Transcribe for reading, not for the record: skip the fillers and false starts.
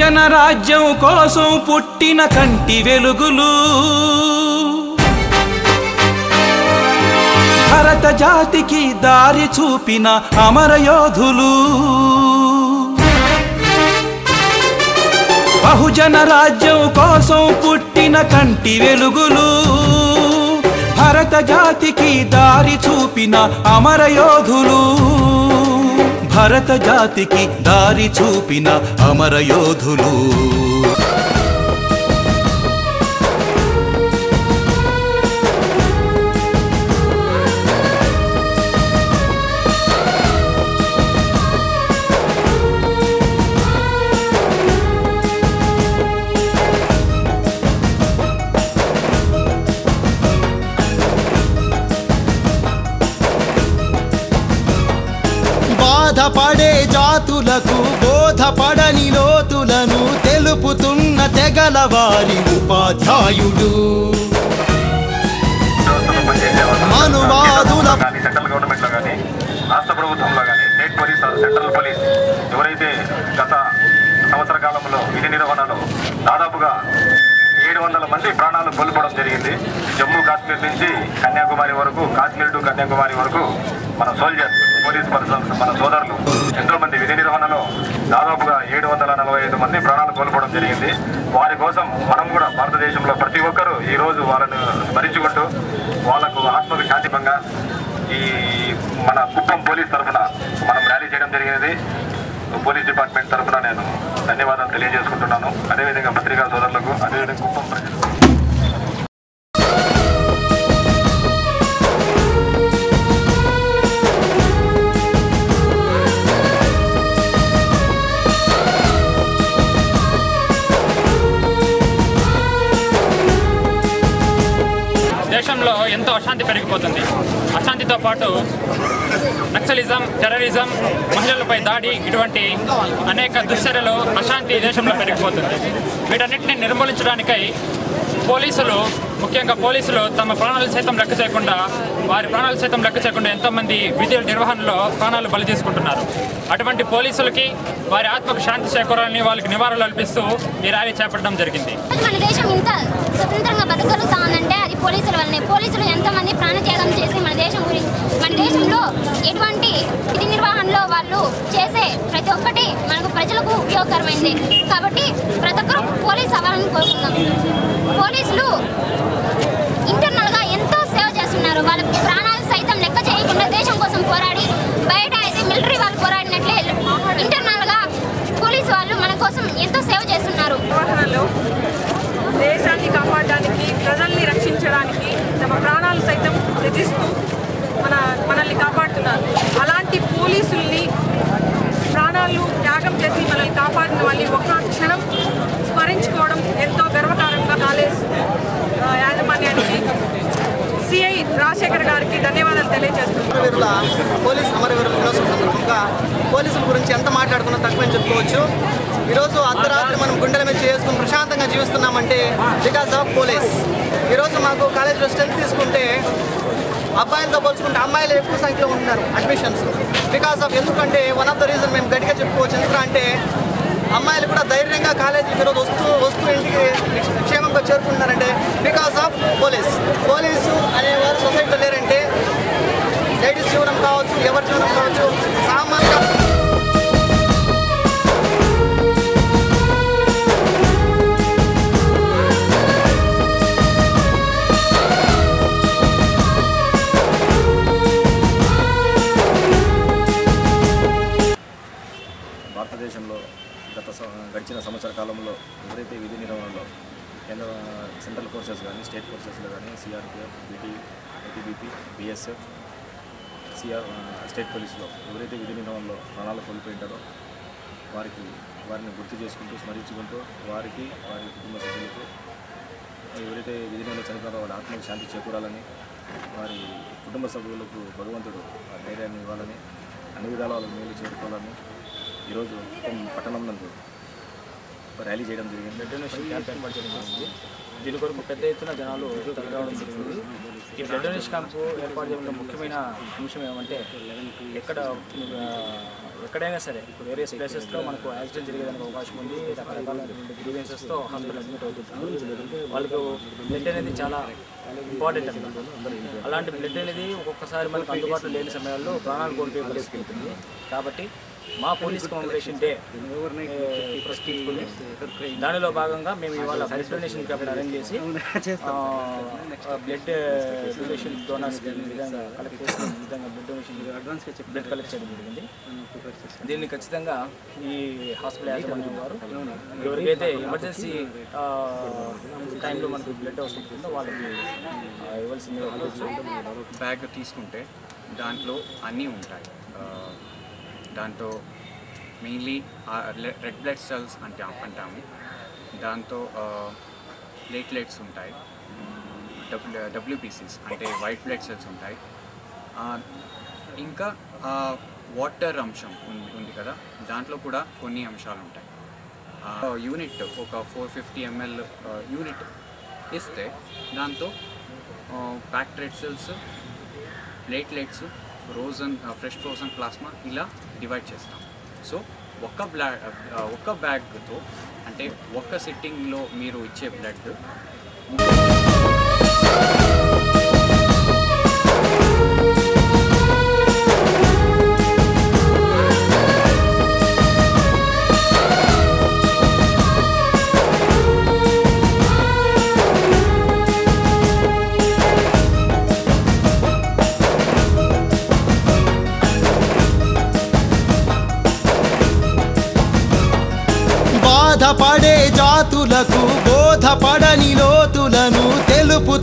బహుజన రాజ్యం కోసం పుట్టిన కంటి వెలుగులు, భరత జాతికి దారి చూపిన అమరయోధులు. బహుజన రాజ్యం కోసం పుట్టిన కంటి వెలుగులు, భరత జాతికి దారి చూపిన అమరయోధులు. భరత జాతికి దారి చూపిన అమరయోధులు. బాధపడే జాతులకు బోధపడని లోతులను తెలుపుతున్న తెగల వారి ఉపాధ్యాయుడు. మనువాదుల సెంట్రల్ గవర్నమెంట్ లో కానీ రాష్ట్ర ప్రభుత్వంలో కానీ స్టేట్ పోలీస్ సెంట్రల్ పోలీస్ ఎవరైతే గత సంవత్సర కాలంలో విధి నిర్వహణలో దాదాపుగా 700 మంది ప్రాణాలు కోల్పోవడం జరిగింది. జమ్మూ కాశ్మీర్ నుంచి కన్యాకుమారి వరకు, కాశ్మీర్ టు కన్యాకుమారి వరకు మన సోల్జర్స్, పోలీస్ పర్సన్స్, మన సోదరులు ఎంతో మంది విధి నిర్వహణలో దాదాపుగా 745 మంది ప్రాణాలు కోల్పోవడం జరిగింది. వారి కోసం మనం కూడా భారతదేశంలో ప్రతి ఒక్కరూ ఈరోజు వాళ్ళను స్మరించుకుంటూ వాళ్లకు ఆత్మకు శాంతిభంగా ఈ మన కుప్పం పోలీస్ తరఫున మనం ర్యాలీ చేయడం జరిగినది. పోలీస్ డిపార్ట్మెంట్ తరఫున నేను ధన్యవాదాలు తెలియజేసుకుంటున్నాను. అదేవిధంగా పత్రికా సోదరులకు, అదేవిధంగా కుప్పం ప్రజలు. దేశంలో ఎంతో అశాంతి పెరిగిపోతుంది. అశాంతితో పాటు నక్సలిజం, టెర్రరిజం, మహిళలపై దాడి, ఇటువంటి అనేక దుశ్చర్యలు, అశాంతి దేశంలో పెరిగిపోతుంది. వీటన్నిటిని నిర్మూలించడానికై పోలీసులు, ముఖ్యంగా పోలీసులు తమ ప్రాణాలు సైతం లెక్క చేయకుండా, వారి ప్రాణాలు సైతం లెక్క చేయకుండా ఎంతోమంది విధుల నిర్వహణలో ప్రాణాలు బలి తీసుకుంటున్నారు. అటువంటి పోలీసులకి వారి ఆత్మకు శాంతి చేకూరాలని వాళ్ళకి నివారణలు కల్పిస్తూ ఈ ర్యాలీ చేపట్టడం జరిగింది. మన దేశం ఇంత స్వతంత్రంగా బతకగలుగుతా ఉందంటే అది పోలీసుల వల్లనే. పోలీసులు ఎంతోమంది ప్రాణత్యాగం చేసి మన దేశం గురించి, మన దేశంలో ఎటువంటి విధి నిర్వహణలో వాళ్ళు చేసే ప్రతి ఒక్కటి మనకు ప్రజలకు ఉపయోగకరమైంది. కాబట్టి ప్రతి ఒక్కరూ పోలీస్ అవ్వాలని కోరుకుందాం. పోలీసులు ఇంటర్నల్గా ఎంతో సేవ చేస్తున్నారు. వాళ్ళ ప్రాణాలు సైతం లెక్క చేయకుండా దేశం కోసం పోరాడి, బయట అయితే మిలిటరీ వాళ్ళు పోరాడినట్లే ఇంటర్నల్గా పోలీసు వాళ్ళు మన కోసం ఎంతో సేవ చేస్తున్నారు. దేశాన్ని కాపాడడానికి, ప్రజల్ని రక్షించడానికి తమ ప్రాణాలు సైతం త్యజిస్తూ మనల్ని కాపాడుతున్నారు. అలాంటి పోలీసుల్ని ప్రాణాలు త్యాగం చేసి మనల్ని కాపాడిన వాళ్ళని ఒక్క క్షణం స్మరించుకోవడం ఎంతో గర్వకారంగా కాలేజ్ యాజమాన్యానికి, సిఐ రాజశేఖర్ గారికి ధన్యవాదాలు తెలియజేస్తున్నాం. పోలీస్ అమరవీరుల దినోత్సవం సందర్భంగా పోలీసుల గురించి ఎంత మాట్లాడుకున్నా తక్కువని చెప్పుకోవచ్చు. ఈరోజు అర్ధరాత్రి మనం గుండెల మీద చేసుకుని ప్రశాంతంగా జీవిస్తున్నామంటే బికాస్ ఆఫ్ పోలీస్. ఈరోజు మాకు కాలేజీలో స్ట్రెంత్ తీసుకుంటే అబ్బాయిలతో పోల్చుకుంటే అమ్మాయిలు ఎక్కువ సంఖ్యలో ఉంటున్నారు అడ్మిషన్స్. బికాస్ ఆఫ్ ఎందుకంటే వన్ ఆఫ్ ద రీజన్ మేము గట్టిగా చెప్పుకోవచ్చు. ఎందుకంటే అమ్మాయిలు కూడా ధైర్యంగా కాలేజీకి ఈరోజు వస్తూ ఇంటికి క్షేమంగా చేరుకుంటున్నారంటే బికాస్ ఆఫ్ పోలీస్. పోలీసు అనేవారు సొసైటీలో లేరంటే లేడీస్ జీవనం కావచ్చు, ఎవరి జీవనం కావచ్చు, సామాన్య భారతదేశంలో గడిచిన సంవత్సర కాలంలో ఎవరైతే విధి నిర్వహణలో కేంద్ర సెంట్రల్ ఫోర్సెస్ కానీ, స్టేట్ ఫోర్సెస్లో కానీ, సిఆర్పిఎఫ్, ఐటీబీపీ, బిఎస్ఎఫ్, స్టేట్ పోలీసులో ఎవరైతే విధి నిర్వహణలో ప్రాణాలు కోల్పోయింటారో వారిని గుర్తు చేసుకుంటూ, స్మరించుకుంటూ వారికి, వారి కుటుంబ సభ్యులకు ఎవరైతే విధి నిర్వహణలో చనిపోయారో వారి ఆత్మకు శాంతి చేకూరాలని, వారి కుటుంబ సభ్యులకు భగవంతుడు ఆ ధైర్యాన్ని ఇవ్వాలని, అన్ని విధాల వాళ్ళకి మేలు చేరుకోవాలని ఈరోజు పట్టణం నందు ర్యాలీ చేయడం జరిగింది. బ్లడ్ డొనేషన్ క్యాంప్ ఏర్పాటు చేయడం జరిగింది. దీని కొరకు పెద్ద ఎత్తున జనాలు తరలిరావడం జరిగింది. ఈ బ్లడ్ డొనేషన్ క్యాంపు ఏర్పాటు చేయడంలో ముఖ్యమైన అంశం ఏమంటే ఎక్కడైనా సరే వేరియస్ ప్లేసెస్లో మనకు యాక్సిడెంట్ జరిగేదానికి అవకాశం ఉంది. రకరకాలైనటువంటి గ్రీవెన్సెస్తో హాస్పిటల్ అడ్మిట్ అవుతుంటారు. వాళ్ళకు బ్లడ్ అనేది చాలా ఇంపార్టెంట్ అనమాట. అలాంటి బ్లడ్ అనేది ఒక్కొక్కసారి మనకు అందుబాటులో లేని సమయాల్లో ప్రాణాలు కోల్పోయే పరిస్థితి ఉంటుంది. కాబట్టి మా పోలీస్ కమెమరేషన్ డే ప్రస్తుతం దానిలో భాగంగా మేము ఇవాళ బ్లడ్ డొనేషన్ క్యాంప్ అరేంజ్ చేసి బ్లడ్ డొనేషన్ డోనర్స్ విధంగా కలెక్ట్ చేసిన విధంగా బ్లడ్ కలెక్ట్ చేయడం జరిగింది. దీన్ని ఖచ్చితంగా ఈ హాస్పిటల్ యాజమాన్యం వారు ఎవరికైతే ఎమర్జెన్సీ టైంలో మనకు బ్లడ్ అవసరం ఉంటుందో వాళ్ళకి ఇవ్వాల్సింది. బ్యాగ్ తీసుకుంటే దాంట్లో అన్నీ ఉంటాయి. దాంతో మెయిన్లీ రెడ్ బ్లడ్ సెల్స్ అంటాము. దాంతో ప్లేట్లెట్స్ ఉంటాయి, WBCs అంటే వైట్ బ్లడ్ సెల్స్ ఉంటాయి. ఇంకా వాటర్ అంశం ఉంది కదా, దాంట్లో కూడా కొన్ని అంశాలు ఉంటాయి. యూనిట్ ఒక 450 ml యూనిట్ ఇస్తే దాంతో packed red cells, platelets, fresh frozen plasma ఇలా డివైడ్ చేస్తాం. సో ఒక్క బ్యాగ్తో అంటే ఒక్క సిట్టింగ్లో మీరు ఇచ్చే బ్లడ్ బాధపడే జాతులకు బోధపడని లోతులను తెలుపుతూ